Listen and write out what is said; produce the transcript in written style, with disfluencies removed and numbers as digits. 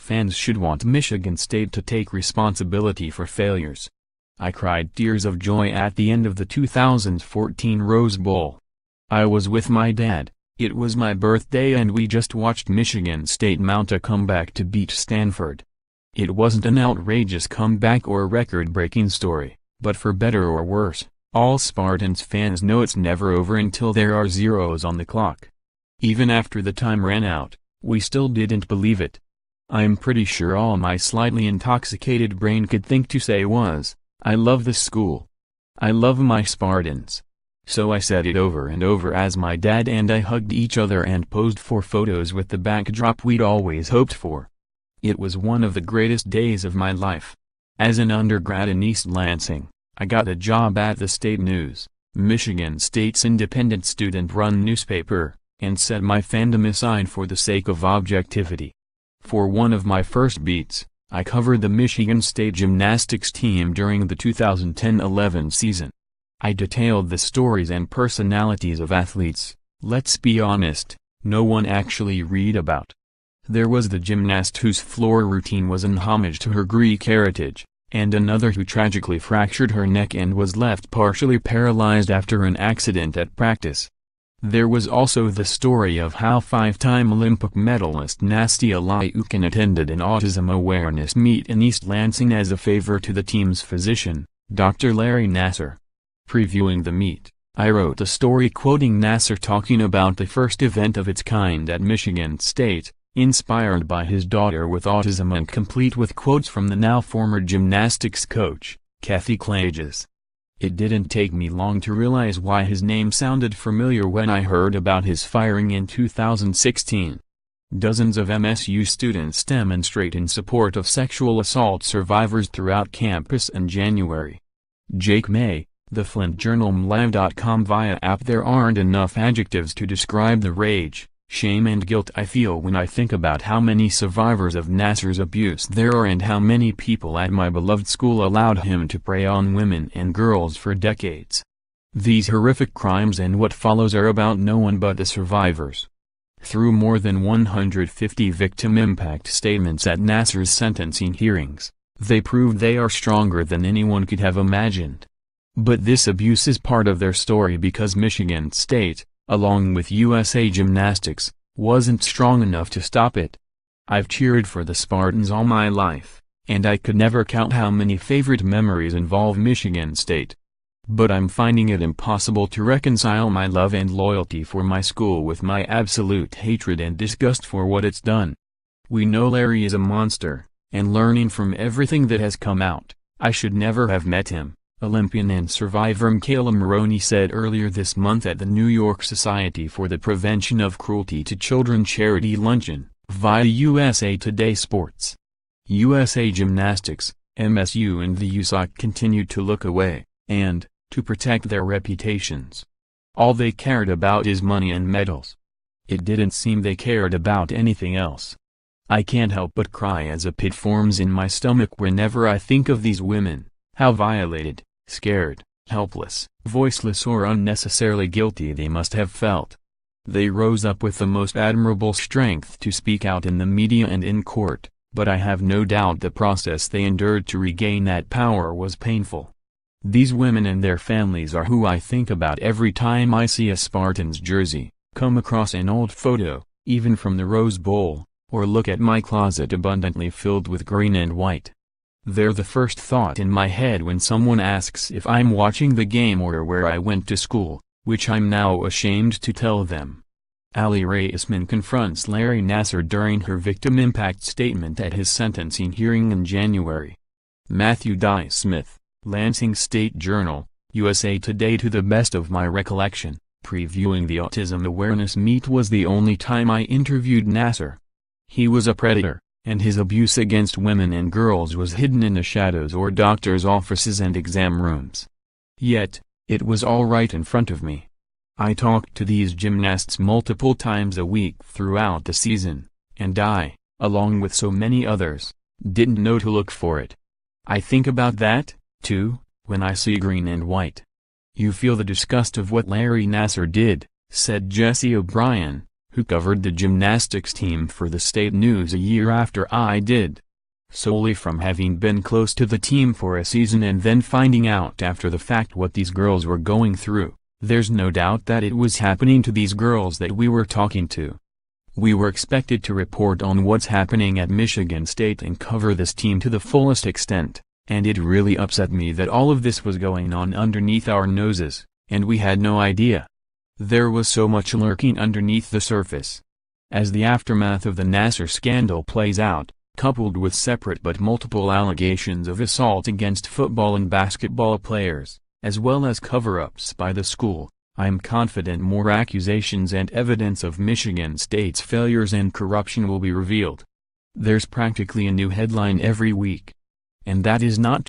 Fans should want Michigan State to take responsibility for failures. I cried tears of joy at the end of the 2014 Rose Bowl. I was with my dad, it was my birthday and we just watched Michigan State mount a comeback to beat Stanford. It wasn't an outrageous comeback or record-breaking story, but for better or worse, all Spartans fans know it's never over until there are zeros on the clock. Even after the time ran out, we still didn't believe it. I'm pretty sure all my slightly intoxicated brain could think to say was, I love this school. I love my Spartans. So I said it over and over as my dad and I hugged each other and posed for photos with the backdrop we'd always hoped for. It was one of the greatest days of my life. As an undergrad in East Lansing, I got a job at the State News, Michigan State's independent student-run newspaper, and set my fandom aside for the sake of objectivity. For one of my first beats, I covered the Michigan State gymnastics team during the 2010-11 season. I detailed the stories and personalities of athletes, let's be honest, no one actually read about. There was the gymnast whose floor routine was an homage to her Greek heritage, and another who tragically fractured her neck and was left partially paralyzed after an accident at practice. There was also the story of how five-time Olympic medalist Nastia Liukin attended an autism awareness meet in East Lansing as a favor to the team's physician, Dr. Larry Nassar. Previewing the meet, I wrote a story quoting Nassar talking about the first event of its kind at Michigan State, inspired by his daughter with autism and complete with quotes from the now former gymnastics coach, Kathy Klages. It didn't take me long to realize why his name sounded familiar when I heard about his firing in 2016. Dozens of MSU students demonstrate in support of sexual assault survivors throughout campus in January. Jake May, the Flint Journal MLive.com via app. There aren't enough adjectives to describe the rage, shame and guilt I feel when I think about how many survivors of Nassar's abuse there are and how many people at my beloved school allowed him to prey on women and girls for decades. These horrific crimes and what follows are about no one but the survivors. Through more than 150 victim impact statements at Nassar's sentencing hearings, they proved they are stronger than anyone could have imagined. But this abuse is part of their story because Michigan State, along with USA Gymnastics, wasn't strong enough to stop it. I've cheered for the Spartans all my life, and I could never count how many favorite memories involve Michigan State. But I'm finding it impossible to reconcile my love and loyalty for my school with my absolute hatred and disgust for what it's done. We know Larry is a monster, and learning from everything that has come out, I should never have met him. Olympian and survivor Michaela Maroney said earlier this month at the New York Society for the Prevention of Cruelty to Children charity luncheon, via USA Today Sports. USA Gymnastics, MSU and the USOC continued to look away, and, to protect their reputations. All they cared about is money and medals. It didn't seem they cared about anything else. I can't help but cry as a pit forms in my stomach whenever I think of these women. How violated, scared, helpless, voiceless or unnecessarily guilty they must have felt. They rose up with the most admirable strength to speak out in the media and in court, but I have no doubt the process they endured to regain that power was painful. These women and their families are who I think about every time I see a Spartans jersey, come across an old photo, even from the Rose Bowl, or look at my closet abundantly filled with green and white. They're the first thought in my head when someone asks if I'm watching the game or where I went to school, which I'm now ashamed to tell them. Ali Raisman confronts Larry Nassar during her victim impact statement at his sentencing hearing in January. Matthew Dye Smith, Lansing State Journal, USA Today. To the best of my recollection, previewing the autism awareness meet was the only time I interviewed Nassar. He was a predator, and his abuse against women and girls was hidden in the shadows or doctors' offices and exam rooms. Yet, it was all right in front of me. I talked to these gymnasts multiple times a week throughout the season, and I, along with so many others, didn't know to look for it. I think about that, too, when I see green and white. You feel the disgust of what Larry Nassar did, said Jesse O'Brien, who covered the gymnastics team for the state news a year after I did. Solely from having been close to the team for a season and then finding out after the fact what these girls were going through, there's no doubt that it was happening to these girls that we were talking to. We were expected to report on what's happening at Michigan State and cover this team to the fullest extent, and it really upset me that all of this was going on underneath our noses, and we had no idea. There was so much lurking underneath the surface. As the aftermath of the Nassar scandal plays out, coupled with separate but multiple allegations of assault against football and basketball players, as well as cover-ups by the school, I am confident more accusations and evidence of Michigan State's failures and corruption will be revealed. There's practically a new headline every week. And that is not